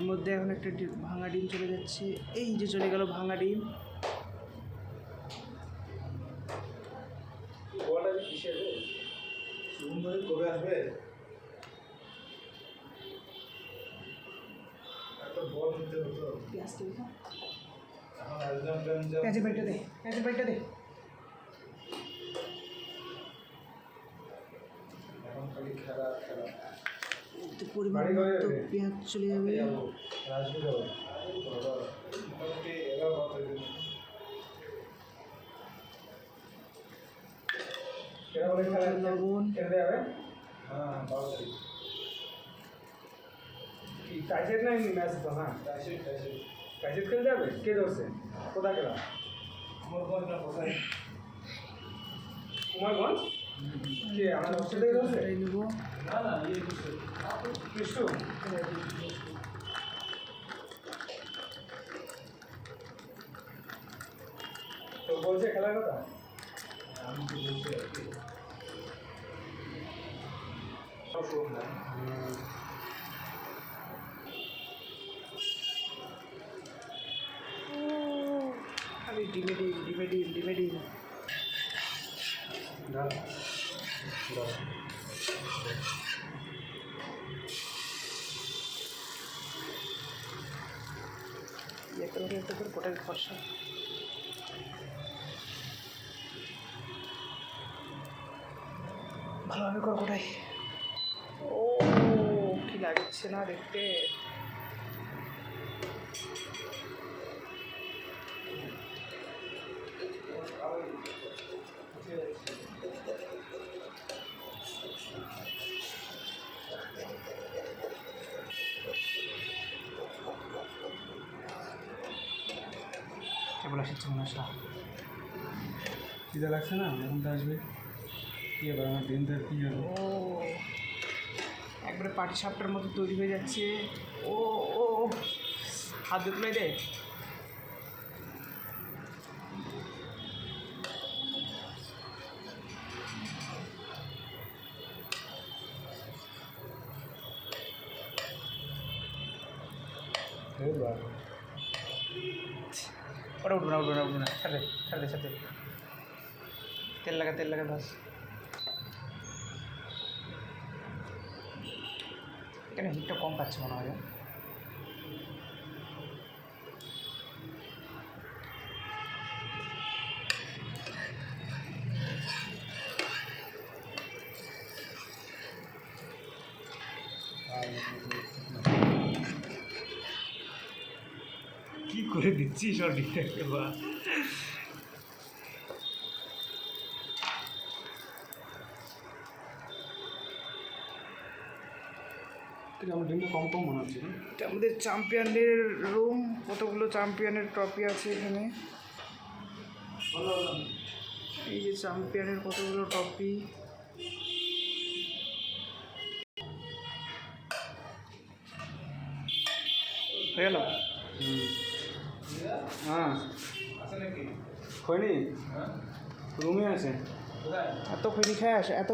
মধ্যে এখন একটা ভাঙা ডিম চলে যাচ্ছে। এই যে চলে গেল ভাঙা ডিম। কবে আসবে? পেঁয়াজের বাড়িটা দে, পেঁয়াজের বাড়িটা দে। এখন খালি খেলা খেলা। তো পরিমাণ মতো পেঁয়াজ চলে যাবে। লবণ টাইসেট নাই ম্যাচ তো হ্যাঁ টাইসেট খেলতে যাবে কে ধরছে কোথায় খেলা কুমারগঞ্জ না কোথায় কুমারগঞ্জ কে আমার হোস্টেল থেকে ধরছে নেব না না ইয়ে কৃষ্ণ তো বলছে খেলার কথা আমি তো বলছি আর কি সব শুনুন না ডিমে ডিম ডিমে ডিম ডিমে ডিম। একটা করে কোটাই ফর্সা। ভালোভাবে কর কোটাই। ও কি লাগছে না দেখতে। কেবল আসছে মনে আসা খিদে লাগছে না এখন তো আসবে কী এবার আমার দিনটা কী হবে ও একবারে পাটি সাপটার মতো তৈরি হয়ে যাচ্ছে। ও ও হাত দিয়ে তুলে দে। ওটা উঠবে না উঠবে না উঠবে না ছাড়ে ছাড়ে ছাড়ে তেল লাগা বাস। এখানে হিটটা কম পাচ্ছে মনে হয়। কি করে দিচ্ছিস ওর ডিটেক্টে বা আমার ডিমটা কম কম মনে হচ্ছে এটা আমাদের চ্যাম্পিয়নদের রুম। কতগুলো চ্যাম্পিয়নের ট্রফি আছে এখানে। এই যে চ্যাম্পিয়নের কতগুলো ট্রফি। হয়ে গেল। হ্যাঁ আছে নাকি খৈনি রুমে আছে এত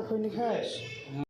খৈনি খাস।